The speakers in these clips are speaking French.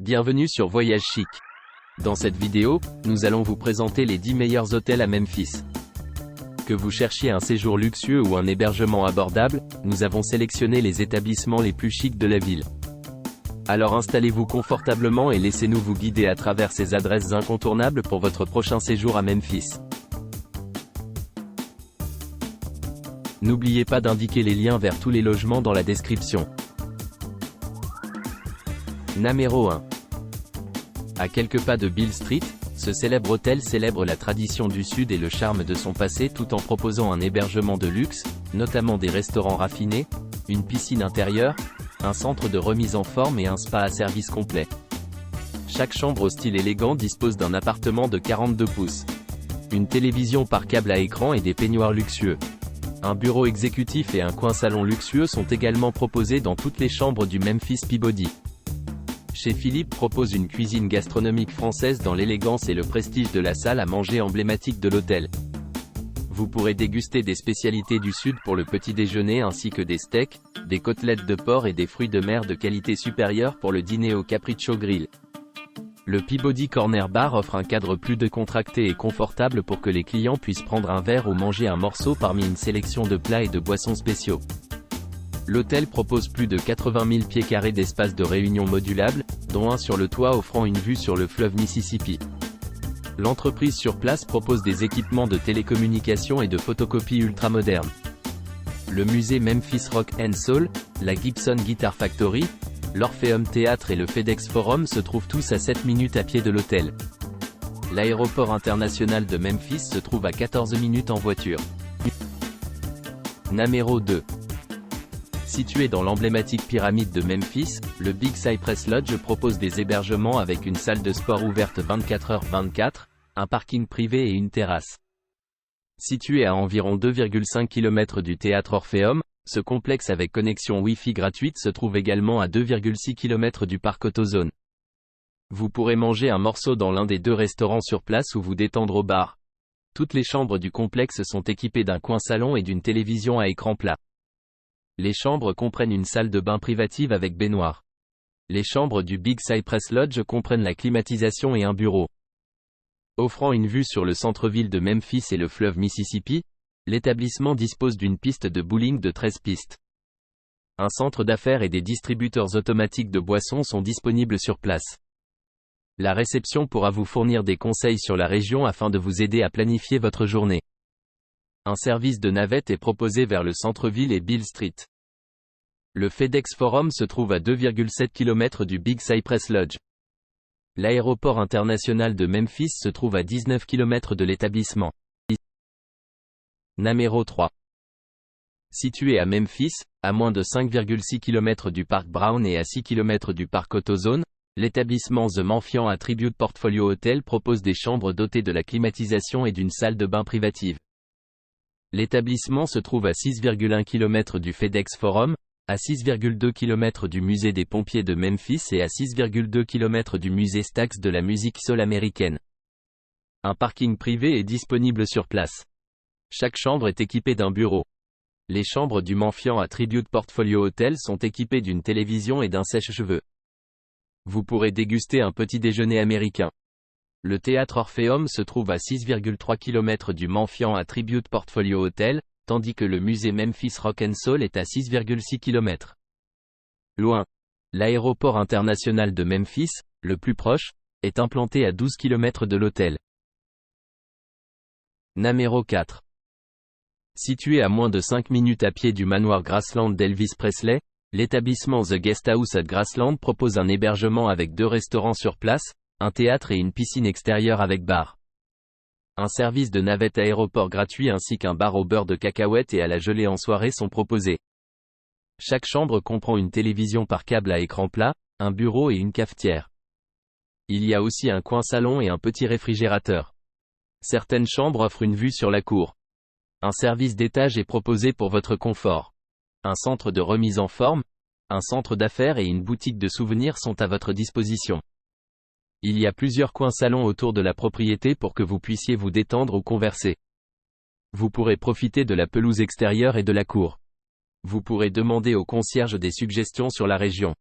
Bienvenue sur Voyage Chic. Dans cette vidéo, nous allons vous présenter les 10 meilleurs hôtels à Memphis. Que vous cherchiez un séjour luxueux ou un hébergement abordable, nous avons sélectionné les établissements les plus chics de la ville. Alors installez-vous confortablement et laissez-nous vous guider à travers ces adresses incontournables pour votre prochain séjour à Memphis. N'oubliez pas d'indiquer les liens vers tous les logements dans la description. Numéro 1. À quelques pas de Beale Street, ce célèbre hôtel célèbre la tradition du Sud et le charme de son passé tout en proposant un hébergement de luxe, notamment des restaurants raffinés, une piscine intérieure, un centre de remise en forme et un spa à service complet. Chaque chambre au style élégant dispose d'un appartement de 42 pouces. Une télévision par câble à écran et des peignoirs luxueux. Un bureau exécutif et un coin salon luxueux sont également proposés dans toutes les chambres du Memphis Peabody. Chez Philippe propose une cuisine gastronomique française dans l'élégance et le prestige de la salle à manger emblématique de l'hôtel. Vous pourrez déguster des spécialités du Sud pour le petit déjeuner ainsi que des steaks, des côtelettes de porc et des fruits de mer de qualité supérieure pour le dîner au Capriccio Grill. Le Peabody Corner Bar offre un cadre plus décontracté et confortable pour que les clients puissent prendre un verre ou manger un morceau parmi une sélection de plats et de boissons spéciaux. L'hôtel propose plus de 80 000 pieds carrés d'espace de réunion modulable, dont un sur le toit offrant une vue sur le fleuve Mississippi. L'entreprise sur place propose des équipements de télécommunication et de photocopie ultramodernes. Le musée Memphis Rock and Soul, la Gibson Guitar Factory, l'Orpheum Theatre et le FedEx Forum se trouvent tous à 7 minutes à pied de l'hôtel. L'aéroport international de Memphis se trouve à 14 minutes en voiture. Numéro 2. Situé dans l'emblématique pyramide de Memphis, le Big Cypress Lodge propose des hébergements avec une salle de sport ouverte 24h/24, un parking privé et une terrasse. Situé à environ 2,5 km du théâtre Orpheum, ce complexe avec connexion Wi-Fi gratuite se trouve également à 2,6 km du parc AutoZone. Vous pourrez manger un morceau dans l'un des deux restaurants sur place ou vous détendre au bar. Toutes les chambres du complexe sont équipées d'un coin salon et d'une télévision à écran plat. Les chambres comprennent une salle de bain privative avec baignoire. Les chambres du Big Cypress Lodge comprennent la climatisation et un bureau. Offrant une vue sur le centre-ville de Memphis et le fleuve Mississippi, l'établissement dispose d'une piste de bowling de 13 pistes. Un centre d'affaires et des distributeurs automatiques de boissons sont disponibles sur place. La réception pourra vous fournir des conseils sur la région afin de vous aider à planifier votre journée. Un service de navette est proposé vers le centre-ville et Beale Street. Le FedEx Forum se trouve à 2,7 km du Big Cypress Lodge. L'aéroport international de Memphis se trouve à 19 km de l'établissement. Numéro 3. Situé à Memphis, à moins de 5,6 km du parc Brown et à 6 km du parc AutoZone, l'établissement The Memphian Attribute Portfolio Hotel propose des chambres dotées de la climatisation et d'une salle de bain privative. L'établissement se trouve à 6,1 km du FedEx Forum, à 6,2 km du musée des pompiers de Memphis et à 6,2 km du musée Stax de la musique soul américaine. Un parking privé est disponible sur place. Chaque chambre est équipée d'un bureau. Les chambres du Memphian Attribute Portfolio Hotel sont équipées d'une télévision et d'un sèche-cheveux. Vous pourrez déguster un petit déjeuner américain. Le théâtre Orpheum se trouve à 6,3 km du Memphian Attribute Portfolio Hotel, tandis que le musée Memphis Rock and Soul est à 6,6 km. Loin. L'aéroport international de Memphis, le plus proche, est implanté à 12 km de l'hôtel. Numéro 4. Situé à moins de 5 minutes à pied du manoir Graceland d'Elvis Presley, l'établissement The Guest House at Graceland propose un hébergement avec 2 restaurants sur place, un théâtre et une piscine extérieure avec bar. Un service de navette aéroport gratuit ainsi qu'un bar au beurre de cacahuète et à la gelée en soirée sont proposés. Chaque chambre comprend une télévision par câble à écran plat, un bureau et une cafetière. Il y a aussi un coin salon et un petit réfrigérateur. Certaines chambres offrent une vue sur la cour. Un service d'étage est proposé pour votre confort. Un centre de remise en forme, un centre d'affaires et une boutique de souvenirs sont à votre disposition. Il y a plusieurs coins salons autour de la propriété pour que vous puissiez vous détendre ou converser. Vous pourrez profiter de la pelouse extérieure et de la cour. Vous pourrez demander au concierge des suggestions sur la région.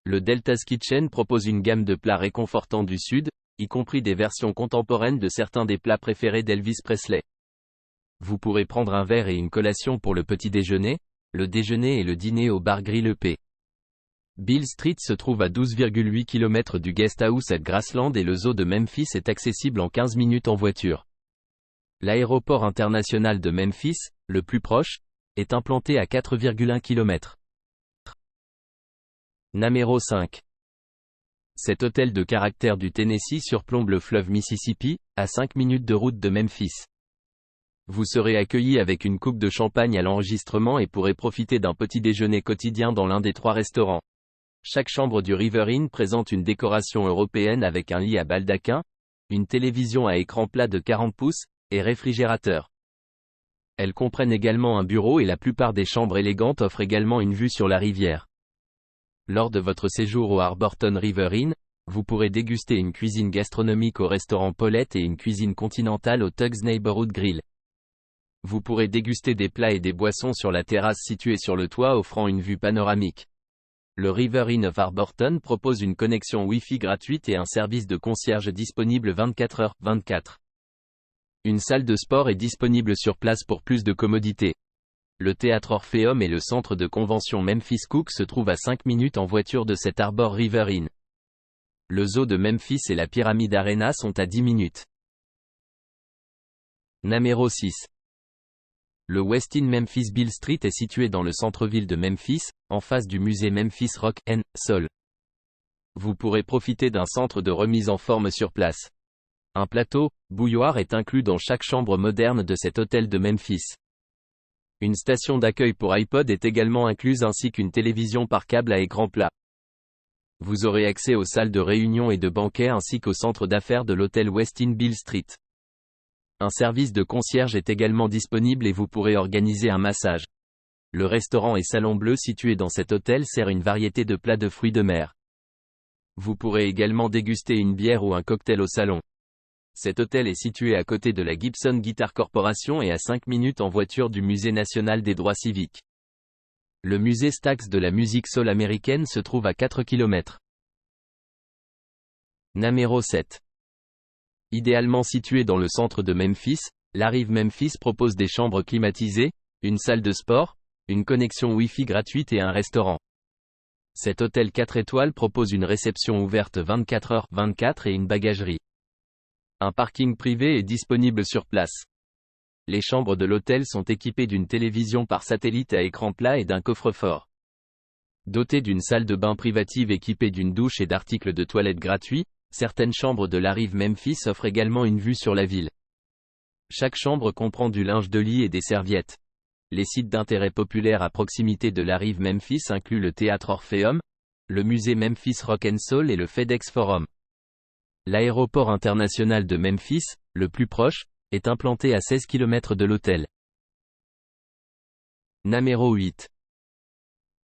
Le Delta's Kitchen propose une gamme de plats réconfortants du Sud, y compris des versions contemporaines de certains des plats préférés d'Elvis Presley. Vous pourrez prendre un verre et une collation pour le petit déjeuner, le déjeuner et le dîner au bar Grill EP. Beale Street se trouve à 12,8 km du Guest House at Graceland et le zoo de Memphis est accessible en 15 minutes en voiture. L'aéroport international de Memphis, le plus proche, est implanté à 4,1 km. Numéro 5. Cet hôtel de caractère du Tennessee surplombe le fleuve Mississippi, à 5 minutes de route de Memphis. Vous serez accueilli avec une coupe de champagne à l'enregistrement et pourrez profiter d'un petit déjeuner quotidien dans l'un des 3 restaurants. Chaque chambre du River Inn présente une décoration européenne avec un lit à baldaquin, une télévision à écran plat de 40 pouces, et réfrigérateur. Elles comprennent également un bureau et la plupart des chambres élégantes offrent également une vue sur la rivière. Lors de votre séjour au Arborton River Inn, vous pourrez déguster une cuisine gastronomique au restaurant Paulette et une cuisine continentale au Tugs Neighborhood Grill. Vous pourrez déguster des plats et des boissons sur la terrasse située sur le toit offrant une vue panoramique. Le River Inn of Arborton propose une connexion Wi-Fi gratuite et un service de concierge disponible 24h/24. Une salle de sport est disponible sur place pour plus de commodité. Le théâtre Orpheum et le centre de convention Memphis Cook se trouvent à 5 minutes en voiture de cet Arbor River Inn. Le zoo de Memphis et la Pyramid Arena sont à 10 minutes. Numéro 6. Le Westin Memphis Beale Street est situé dans le centre-ville de Memphis, en face du musée Memphis Rock and Soul. Vous pourrez profiter d'un centre de remise en forme sur place. Un plateau, bouilloire est inclus dans chaque chambre moderne de cet hôtel de Memphis. Une station d'accueil pour iPod est également incluse ainsi qu'une télévision par câble à écran plat. Vous aurez accès aux salles de réunion et de banquet ainsi qu'au centre d'affaires de l'hôtel Westin Beale Street. Un service de concierge est également disponible et vous pourrez organiser un massage. Le restaurant et salon bleu situé dans cet hôtel sert une variété de plats de fruits de mer. Vous pourrez également déguster une bière ou un cocktail au salon. Cet hôtel est situé à côté de la Gibson Guitar Corporation et à 5 minutes en voiture du Musée national des droits civiques. Le musée Stax de la musique soul américaine se trouve à 4 km. Numéro 7. Idéalement situé dans le centre de Memphis, la rive Memphis propose des chambres climatisées, une salle de sport, une connexion Wi-Fi gratuite et un restaurant. Cet hôtel 4 étoiles propose une réception ouverte 24h/24 et une bagagerie. Un parking privé est disponible sur place. Les chambres de l'hôtel sont équipées d'une télévision par satellite à écran plat et d'un coffre-fort. Dotées d'une salle de bain privative équipée d'une douche et d'articles de toilette gratuits, certaines chambres de la rive Memphis offrent également une vue sur la ville. Chaque chambre comprend du linge de lit et des serviettes. Les sites d'intérêt populaire à proximité de la rive Memphis incluent le théâtre Orpheum, le musée Memphis Rock and Soul et le FedEx Forum. L'aéroport international de Memphis, le plus proche, est implanté à 16 km de l'hôtel. Numéro 8.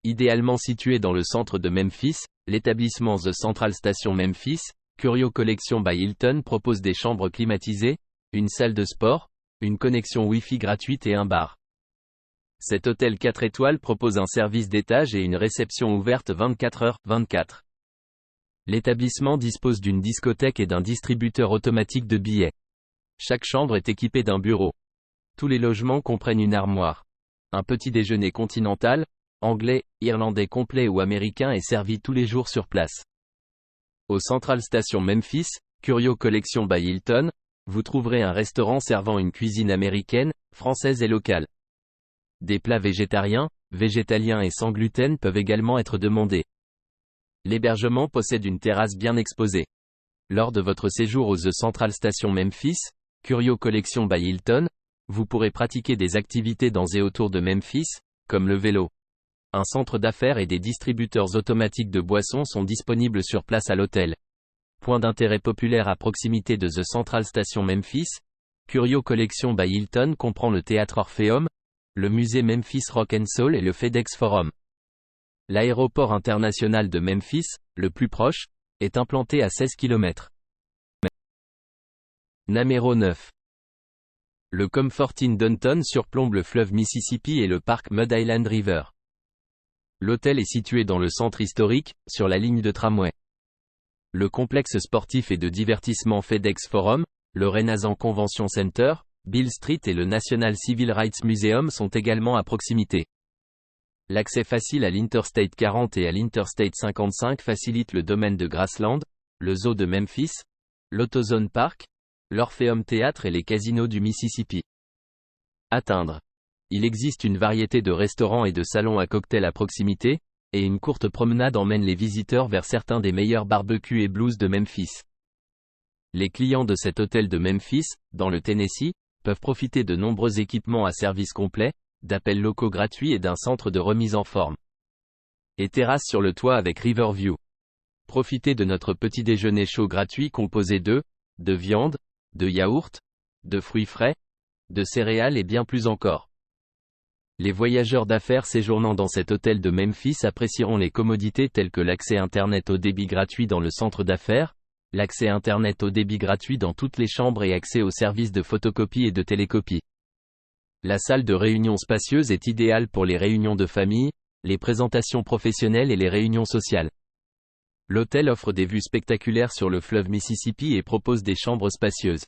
Idéalement situé dans le centre de Memphis, l'établissement The Central Station Memphis, Curio Collection by Hilton propose des chambres climatisées, une salle de sport, une connexion Wi-Fi gratuite et un bar. Cet hôtel 4 étoiles propose un service d'étage et une réception ouverte 24h/24. L'établissement dispose d'une discothèque et d'un distributeur automatique de billets. Chaque chambre est équipée d'un bureau. Tous les logements comprennent une armoire. Un petit déjeuner continental, anglais, irlandais complet ou américain est servi tous les jours sur place. Au Central Station Memphis, Curio Collection by Hilton, vous trouverez un restaurant servant une cuisine américaine, française et locale. Des plats végétariens, végétaliens et sans gluten peuvent également être demandés. L'hébergement possède une terrasse bien exposée. Lors de votre séjour au The Central Station Memphis, Curio Collection by Hilton, vous pourrez pratiquer des activités dans et autour de Memphis, comme le vélo. Un centre d'affaires et des distributeurs automatiques de boissons sont disponibles sur place à l'hôtel. Point d'intérêt populaire à proximité de The Central Station Memphis, Curio Collection by Hilton comprend le théâtre Orpheum, le musée Memphis Rock and Soul et le FedEx Forum. L'aéroport international de Memphis, le plus proche, est implanté à 16 km. Numéro 9. Le Comfort Inn Downtown surplombe le fleuve Mississippi et le parc Mud Island River. L'hôtel est situé dans le centre historique, sur la ligne de tramway. Le complexe sportif et de divertissement FedEx Forum, le Renaissance Convention Center, Beale Street et le National Civil Rights Museum sont également à proximité. L'accès facile à l'Interstate 40 et à l'Interstate 55 facilite le domaine de Graceland, le zoo de Memphis, l'AutoZone Park, l'Orpheum Theatre et les casinos du Mississippi. Atteindre. Il existe une variété de restaurants et de salons à cocktails à proximité, et une courte promenade emmène les visiteurs vers certains des meilleurs barbecues et blues de Memphis. Les clients de cet hôtel de Memphis, dans le Tennessee, peuvent profiter de nombreux équipements à service complet, d'appels locaux gratuits et d'un centre de remise en forme. Et terrasse sur le toit avec Riverview. Profitez de notre petit déjeuner chaud gratuit composé de viande, de yaourt, de fruits frais, de céréales et bien plus encore. Les voyageurs d'affaires séjournant dans cet hôtel de Memphis apprécieront les commodités telles que l'accès Internet au débit gratuit dans le centre d'affaires, l'accès Internet au débit gratuit dans toutes les chambres et accès aux services de photocopie et de télécopie. La salle de réunion spacieuse est idéale pour les réunions de famille, les présentations professionnelles et les réunions sociales. L'hôtel offre des vues spectaculaires sur le fleuve Mississippi et propose des chambres spacieuses.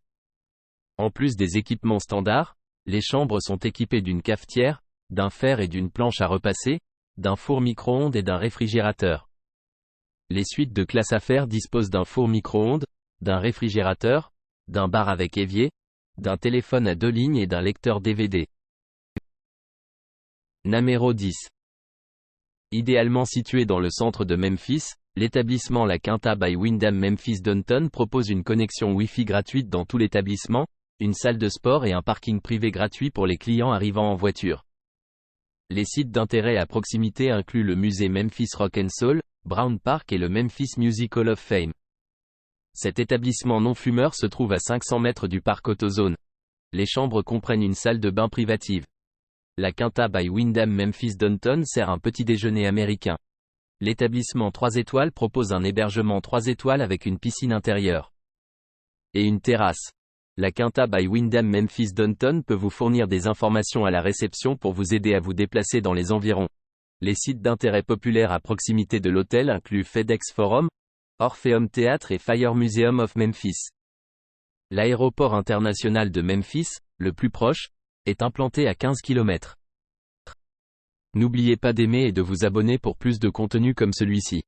En plus des équipements standards, les chambres sont équipées d'une cafetière, d'un fer et d'une planche à repasser, d'un four micro-ondes et d'un réfrigérateur. Les suites de classe affaires disposent d'un four micro-ondes, d'un réfrigérateur, d'un bar avec évier, d'un téléphone à 2 lignes et d'un lecteur DVD. Numéro 10. Idéalement situé dans le centre de Memphis, l'établissement La Quinta by Wyndham Memphis Downtown propose une connexion Wi-Fi gratuite dans tout l'établissement, une salle de sport et un parking privé gratuit pour les clients arrivant en voiture. Les sites d'intérêt à proximité incluent le musée Memphis Rock and Soul, Brown Park et le Memphis Music Hall of Fame. Cet établissement non-fumeur se trouve à 500 mètres du parc AutoZone. Les chambres comprennent une salle de bain privative. La Quinta by Wyndham Memphis Downtown sert un petit déjeuner américain. L'établissement 3 étoiles propose un hébergement 3 étoiles avec une piscine intérieure et une terrasse. La Quinta by Wyndham Memphis Downtown peut vous fournir des informations à la réception pour vous aider à vous déplacer dans les environs. Les sites d'intérêt populaires à proximité de l'hôtel incluent FedEx Forum, Orpheum Theatre et Fire Museum of Memphis. L'aéroport international de Memphis, le plus proche, est implanté à 15 km. N'oubliez pas d'aimer et de vous abonner pour plus de contenu comme celui-ci.